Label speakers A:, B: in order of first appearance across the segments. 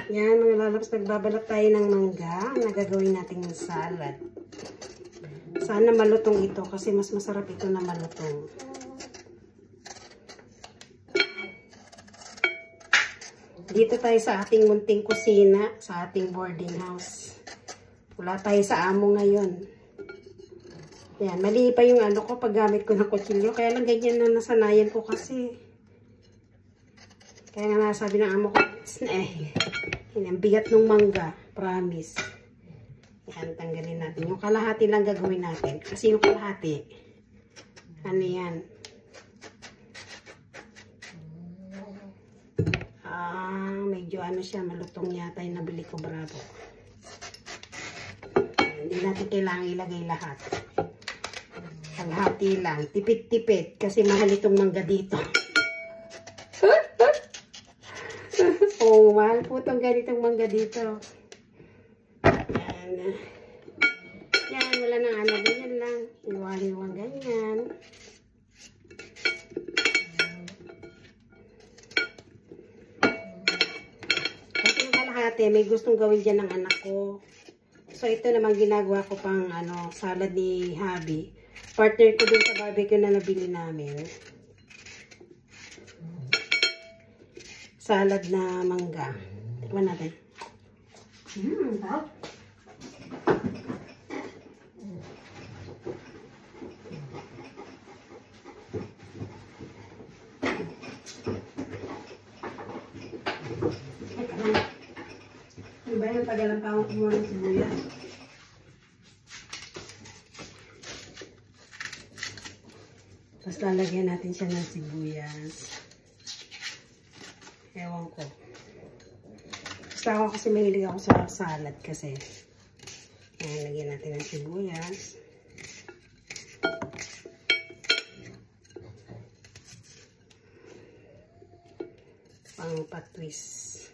A: Yan, mga lalabs, nagbabalot tayo ng mangga na gagawin nating salad. Sana malutong ito kasi mas masarap ito na malutong. Dito tayo sa ating munting kusina, sa ating boarding house. Wala tayo sa amo ngayon. Yan, mali pa yung ano ko paggamit ko ng kutsilyo. Kaya lang ganyan na nasanayan ko kasi. Kaya nga nasabi ng amo ko, ang bigat ng mangga, promise. Yan, tanggalin natin. Yung kalahati lang gagawin natin. Kasi yung kalahati, ano yan? Medyo ano siya, malutong yata yung nabili ko, bravo. Hindi natin kailangan ilagay lahat. Kalahati lang. Tipid-tipid. Kasi mahal itong mangga dito. Oh, mahal po itong ganitong mangga dito. Yan. Yan, wala nang ano. Ganyan lang. Iwan-iwan ganyan. May gustong gawin dyan ng anak ko. So, ito naman ginagawa ko pang ano, salad ni Habi. Partner ko dun sa barbecue na nabili namin. Salad na mangga. Tikman natin. Sarap. Diba yung pagalampang ko muna ng sibuyas? Tapos lalagyan natin siya ng sibuyas. Ewan ko. Basta ako kasi mahilig ako sa salad kasi. Ayan, lagyan natin ng sibuyas. Pang patwist.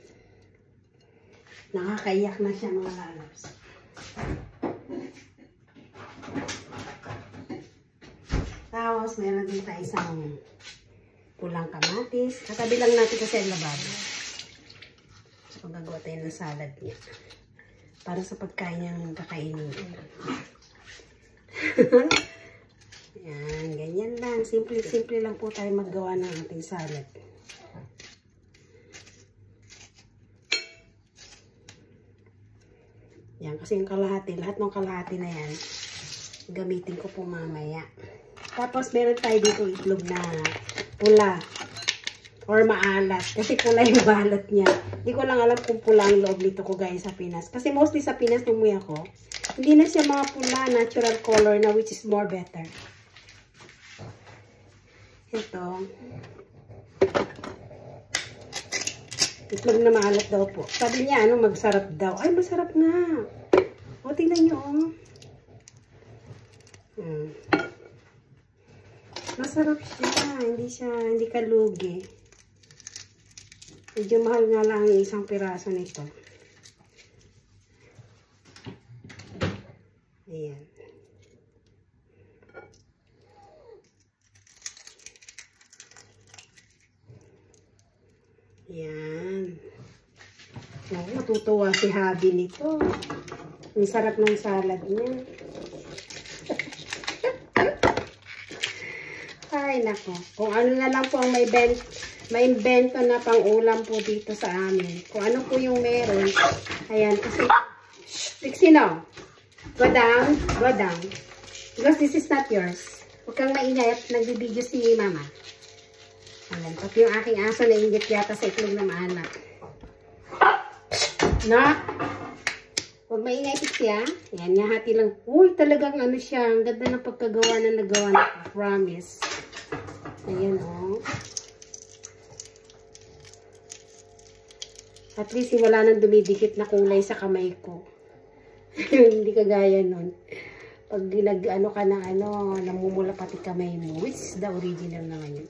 A: Nakakaiyak na siya mga lalabs. Tapos, meron din tayo isang pulang kamatis. Katabi lang natin kasi ang lababo. So, gagawa tayo ng salad niya. Para sa pagkain niyang kakainin. Yan, ganyan lang. Simple-simple lang po tayo maggawa ng ating salad. Yan, kasi yung kalahati, lahat ng kalahati na yan, gamitin ko po mamaya. Tapos, meron tayo dito itlog na pula or maalat. Kasi pula yung balat niya. Hindi ko lang alam kung pula ang loob nito ko guys sa Pinas. Kasi mostly sa Pinas, numuya ko, hindi na siya mga pula, natural color na which is more better. Ito. Itlog na maalat daw po. Sabi niya, ano, magsarap daw. Ay, masarap nga. O, tingnan nyo, oh. Masarap siya. Hindi kalugi. Medyo mahal nga lang ang isang piraso nito. Ayan. Yan. Matutuwa si Habi nito. Ang sarap ng salad niya. Ay, nako. Kung ano na lang po ang may invento na pang ulam po dito sa amin. Kung ano po yung meron. Ayan, kasi Trixie, no? Go down. Go down. Because this is not yours. Huwag kang maingay at nagbibideo si Mama. Ayan, pati yung aking aso na inggit yata sa itlog na maalat. Na? Huwag maingay siya. Ayan, nahati lang. Uy, talagang ano siya. Ang ganda ng pagkagawa na nagawa na. Promise. Ayan, oh. At least, wala nang dumidikit na kulay sa kamay ko. Hindi kagaya nun. Pag ano ka na, namumula pati kamay mo. Which is the original naman yun.